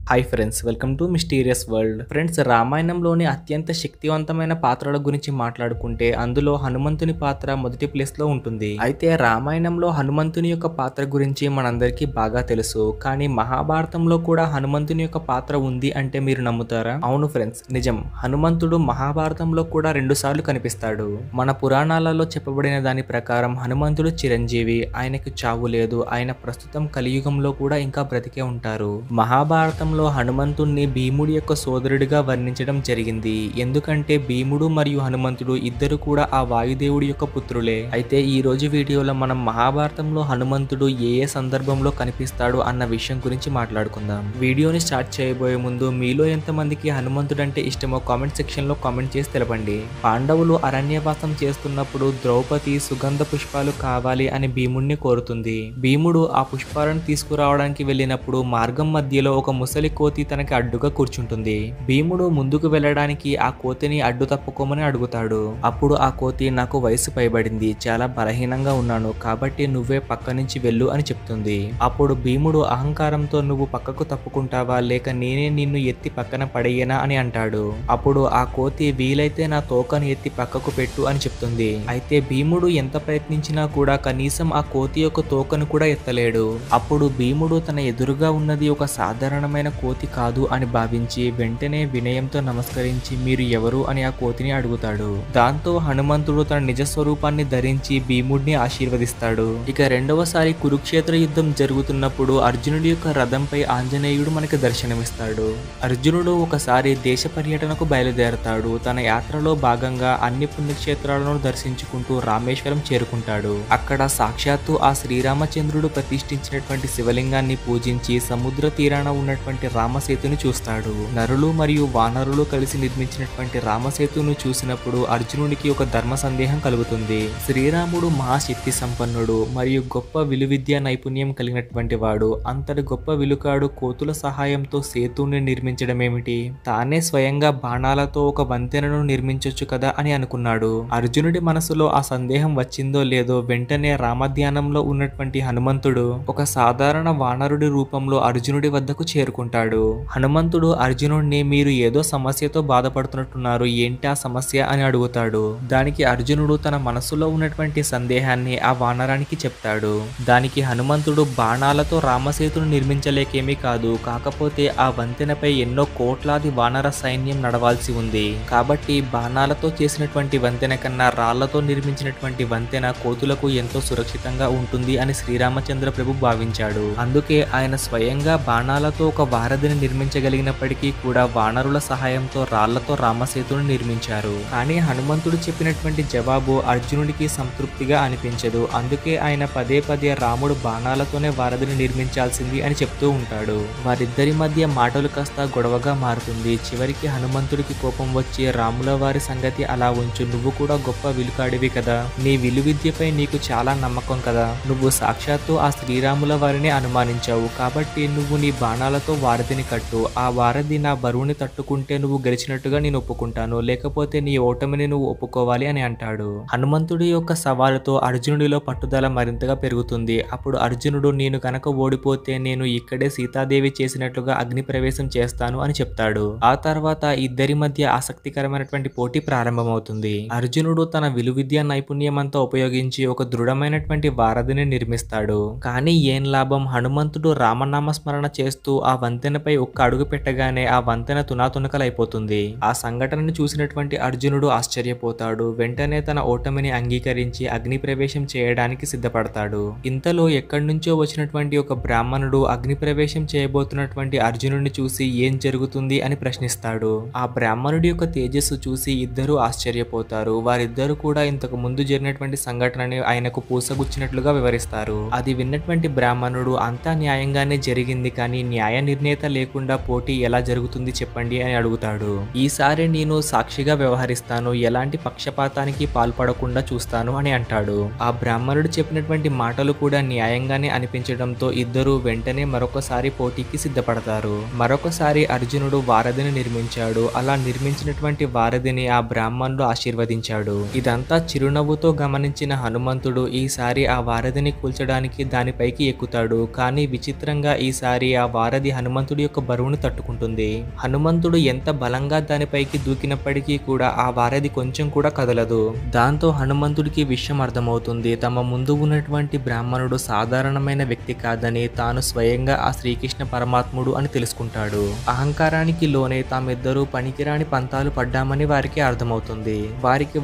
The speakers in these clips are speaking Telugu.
Hi friends, welcome to mysterious world. Friends, రామాయణంలోని అత్యంత శక్తివంతమైన పాత్రల గురించి మాట్లాడుకుంటే అందులో హనుమంతుని పాత్ర మొదటి ప్లేస్ లో ఉంటుంది. అయితే రామాయణంలో హనుమంతుని యొక్క పాత్ర గురించి మనందరికీ బాగా తెలుసు. కానీ మహాభారతంలో కూడా హనుమంతుని యొక్క పాత్ర ఉంది అంటే మీరు నమ్ముతారా? అవును ఫ్రెండ్స్, నిజం. హనుమంతుడు మహాభారతంలో కూడా 2 సార్లు కనిపిస్తాడు. మన పురాణాలలో చెప్పబడిన దాని ప్రకారం హనుమంతుడు చిరంజీవి, ఆయనకు చావు లేదు. ఆయన ప్రస్తుతం కలియుగంలో కూడా ఇంకా బ్రతికే ఉంటారు. మహాభారతంలో హనుమంతుణ్ణి భీముడి యొక్క సోదరుడిగా వర్ణించడం జరిగింది. ఎందుకంటే భీముడు మరియు హనుమంతుడు ఇద్దరు కూడా ఆ వాయుదేవుడి యొక్క పుత్రులే. అయితే ఈ రోజు వీడియోలో మనం మహాభారతంలో హనుమంతుడు ఏ సందర్భంలో కనిపిస్తాడు అన్న విషయం గురించి మాట్లాడుకుందాం. వీడియోని స్టార్ట్ చేయబోయే ముందు మీలో ఎంతమందికి హనుమంతుడు అంటే ఇష్టమో కామెంట్ సెక్షన్ లో కామెంట్ చేసి తెలపండి. పాండవులు అరణ్యవాసం చేస్తున్నప్పుడు ద్రౌపది సుగంధ పుష్పాలు కావాలి అని భీముడిని కోరుతుంది. భీముడు ఆ పుష్పాలను తీసుకురావడానికి వెళ్ళినప్పుడు మార్గం మధ్యలో ఒక ముసలి కోతి తనకి అడ్డుగా కూర్చుంటుంది. భీముడు ముందుకు వెళ్ళడానికి ఆ కోతిని అడ్డు తప్పుకోమని అడుగుతాడు. అప్పుడు ఆ కోతి, నాకు వయసు పైబడింది, చాలా బలహీనంగా ఉన్నాను, కాబట్టి నువ్వే పక్క నుంచి వెళ్ళు అని చెప్తుంది. అప్పుడు భీముడు అహంకారంతో, నువ్వు పక్కకు తప్పుకుంటావా లేక నేనే నిన్ను ఎత్తి పక్కన పడేయనా అని అంటాడు. అప్పుడు ఆ కోతి, వీలైతే నా తోకను ఎత్తి పక్కకు పెట్టు అని చెప్తుంది. అయితే భీముడు ఎంత ప్రయత్నించినా కూడా కనీసం ఆ కోతి యొక్క తోకను కూడా ఎత్తలేడు. అప్పుడు భీముడు తన ఎదురుగా ఉన్నది ఒక సాధారణమైన కోతి కాదు అని భావించి వెంటనే వినయంతో నమస్కరించి, మీరు ఎవరు అని ఆ కోతిని అడుగుతాడు. దాంతో హనుమంతుడు తన నిజ స్వరూపాన్ని ధరించి భీముడిని ఆశీర్వదిస్తాడు. ఇక రెండవసారి కురుక్షేత్ర యుద్ధం జరుగుతున్నప్పుడు అర్జునుడి యొక్క రథంపై ఆంజనేయుడు మనకి దర్శనమిస్తాడు. అర్జునుడు ఒకసారి దేశ పర్యటనకు బయలుదేరతాడు. తన యాత్రలో భాగంగా అన్ని పుణ్యక్షేత్రాలను దర్శించుకుంటూ రామేశ్వరం చేరుకుంటాడు. అక్కడ సాక్షాత్తు ఆ శ్రీరామచంద్రుడు ప్రతిష్ఠించినటువంటి శివలింగాన్ని పూజించి సముద్ర తీరాన ఉన్నటువంటి రామసేతుని చూస్తాడు. నరులు మరియు వానరులు కలిసి నిర్మించినటువంటి రామసేతును చూసినప్పుడు అర్జునుడికి ఒక ధర్మ సందేహం కలుగుతుంది. శ్రీరాముడు మహాశక్తి సంపన్నుడు మరియు గొప్ప విలువిద్య నైపుణ్యం కలిగినటువంటి వాడు. అంతటి గొప్ప విలుకాడు కోతుల సహాయంతో సేతుని నిర్మించడం ఏమిటి? తానే స్వయంగా బాణాలతో ఒక వంతెనను నిర్మించొచ్చు కదా అని అనుకున్నాడు. అర్జునుడి మనసులో ఆ సందేహం వచ్చిందో లేదో వెంటనే రామధ్యానంలో ఉన్నటువంటి హనుమంతుడు ఒక సాధారణ వానరుడి రూపంలో అర్జునుడి వద్దకు చేరుకుంటాడు. హనుమంతుడు అర్జునుడిని, మీరు ఏదో సమస్యతో బాధపడుతున్నట్టున్నారు, ఏంటి ఆ సమస్య అని అడుగుతాడు. దానికి అర్జునుడు తన మనసులో ఉన్నటువంటి సందేహాన్ని ఆ వానరానికి చెప్తాడు. దానికి హనుమంతుడు, బాణాలతో రామసేతును నిర్మించలేకేమీ కాదు, కాకపోతే ఆ వంతెనపై ఎన్నో కోట్లాది వానర సైన్యం నడవాల్సి ఉంది. కాబట్టి బాణాలతో చేసినటువంటి వంతెన కన్నా రాళ్లతో నిర్మించినటువంటి వంతెన కోతులకు ఎంతో సురక్షితంగా ఉంటుంది అని శ్రీరామచంద్ర ప్రభు భావించాడు. అందుకే ఆయన స్వయంగా బాణాలతో ఒక వారధిని నిర్మించగలిగినప్పటికీ కూడా వానరుల సహాయంతో రాళ్లతో రామసేతును నిర్మించారు. కానీ హనుమంతుడు చెప్పినటువంటి జవాబు అర్జునుడికి సంతృప్తిగా అనిపించదు. అందుకే ఆయన పదే పదే రాముడు బాణాలతోనే వారధిని నిర్మించాల్సింది అని చెప్తూ ఉంటాడు. వారిద్దరి మధ్య మాటలు కాస్త గొడవగా మారుతుంది. చివరికి హనుమంతుడికి కోపం వచ్చి, రాముల వారి సంగతి అలా ఉంచు, నువ్వు కూడా గొప్ప విలుకాడివి కదా, నీ విలువిద్యపై నీకు చాలా నమ్మకం కదా, నువ్వు సాక్షాత్తు ఆ శ్రీరాముల వారిని అనుమానించావు, కాబట్టి నువ్వు నీ బాణాలతో వారధిని కట్టు, ఆ వారధి నా బరువుని తట్టుకుంటే నువ్వు గెలిచినట్టుగా నేను ఒప్పుకుంటాను, లేకపోతే నీ ఓటమిని నువ్వు ఒప్పుకోవాలి అని అంటాడు. హనుమంతుడి యొక్క సవాలుతో అర్జునుడిలో పట్టుదల మరింతగా పెరుగుతుంది. అప్పుడు అర్జునుడు, నేను కనుక ఓడిపోతే నేను ఇక్కడే సీతాదేవి చేసినట్లుగా అగ్ని ప్రవేశం చేస్తాను అని చెప్తాడు. ఆ తర్వాత ఇద్దరి మధ్య ఆసక్తికరమైనటువంటి పోటీ ప్రారంభమవుతుంది. అర్జునుడు తన విలువిద్య నైపుణ్యం అంతా ఉపయోగించి ఒక దృఢమైనటువంటి వారధిని నిర్మిస్తాడు. కానీ ఏం లాభం, హనుమంతుడు రామనామ స్మరణ చేస్తూ ఆ వంతెనపై ఒక్క అడుగు పెట్టగానే ఆ వంతెన తునాతునకలైపోతుంది. ఆ సంఘటనను చూసినటువంటి అర్జునుడు ఆశ్చర్యపోతాడు. వెంటనే తన ఓటమిని అంగీకరించి అగ్ని ప్రవేశం చేయడానికి సిద్ధపడతాడు. ఇంతలో ఎక్కడి నుంచో వచ్చినటువంటి ఒక బ్రాహ్మణుడు అగ్ని ప్రవేశం చేయబోతున్నటువంటి అర్జునుడిని చూసి ఏం జరుగుతుంది అని ప్రశ్నిస్తాడు. ఆ బ్రాహ్మణుడి యొక్క తేజస్సు చూసి ఇద్దరు ఆశ్చర్యపోతారు. వారిద్దరు కూడా ఇంతకు ముందు జరిగినటువంటి సంఘటనని ఆయనకు పూసగుచ్చినట్లుగా వివరిస్తారు. అది విన్నటువంటి బ్రాహ్మణుడు, అంతా న్యాయంగానే జరిగింది, కానీ న్యాయ నిర్ణేత లేకుండా పోటీ ఎలా జరుగుతుంది చెప్పండి అని అడుగుతాడు. ఈసారి నేను సాక్షిగా వ్యవహరిస్తాను, ఎలాంటి పక్షపాతానికి పాల్పడకుండా చూస్తాను అని అంటాడు. ఆ బ్రాహ్మణుడు చెప్పినటువంటి మాటలు కూడా న్యాయంగానే అనిపించడంతో ఇద్దరు వెంటనే మరొకసారి పోటీకి సిద్ధపడతారు. మరొకసారి అర్జునుడు వారధిని నిర్మించాడు. అలా నిర్మించినటువంటి వారధిని ఆ బ్రాహ్మణుడు ఆశీర్వదించాడు. ఇదంతా చిరునవ్వుతో గమనించిన హనుమంతుడు ఈసారి ఆ వారధిని కూల్చడానికి దానిపైకి ఎక్కుతాడు. కానీ విచిత్రంగా ఈసారి ఆ వారధి హనుమంతుడి హనుమంతుడి యొక్క బరువును తట్టుకుంటుంది. హనుమంతుడు ఎంత బలంగా దానిపైకి దూకినప్పటికీ కూడా ఆ వారధి కొంచెం కూడా కదలదు. దాంతో హనుమంతుడికి విషయం అర్థమవుతుంది. తమ ముందు ఉన్నటువంటి బ్రాహ్మణుడు సాధారణమైన వ్యక్తి కాదని, తాను స్వయంగా ఆ శ్రీకృష్ణ పరమాత్ముడు అని తెలుసుకుంటాడు. అహంకారానికి లోనే తామిద్దరూ పనికిరాని పంతాలు పడ్డామని వారికి అర్థమవుతుంది.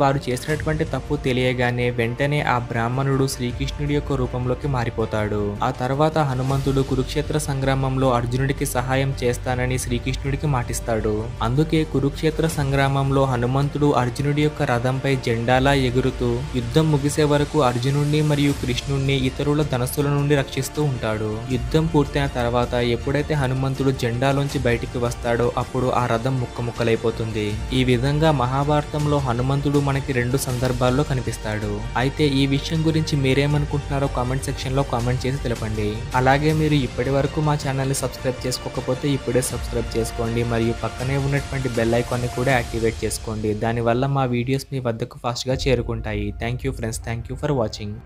వారు చేసినటువంటి తప్పు తెలియగానే వెంటనే ఆ బ్రాహ్మణుడు శ్రీకృష్ణుడి యొక్క రూపంలోకి మారిపోతాడు. ఆ తర్వాత హనుమంతుడు కురుక్షేత్ర సంగ్రామంలో అర్జునుడికి సహాయం చేస్తానని శ్రీకృష్ణుడికి మాటిస్తాడు. అందుకే కురుక్షేత్ర సంగ్రామంలో హనుమంతుడు అర్జునుడి యొక్క రథంపై జెండాలా ఎగురుతూ యుద్ధం ముగిసే వరకు అర్జునుడిని మరియు కృష్ణుడిని ఇతరుల ధనస్సుల నుండి రక్షిస్తూ ఉంటాడు. యుద్ధం పూర్తయిన తర్వాత ఎప్పుడైతే హనుమంతుడు జెండాలోంచి బయటికి వస్తాడో అప్పుడు ఆ రథం ముక్కముక్కలైపోతుంది. ఈ విధంగా మహాభారతంలో హనుమంతుడు మనకి 2 సందర్భాల్లో కనిపిస్తాడు. అయితే ఈ విషయం గురించి మీరేమనుకుంటున్నారో కామెంట్ సెక్షన్ లో కామెంట్ చేసి తెలపండి. అలాగే మీరు ఇప్పటి వరకు మా ఛానల్ ని సబ్స్క్రైబ్ చేసుకోకపోతే ఇప్పుడే సబ్స్క్రైబ్ చేసుకోండి మరియు పక్కనే ఉన్నటువంటి బెల్ ఐకాన్ ని కూడా యాక్టివేట్ చేసుకోండి. దానివల్ల మా వీడియోస్ మీ వద్దకు ఫాస్ట్ గా చేరుకుంటాయి. Thank you friends, thank you for watching.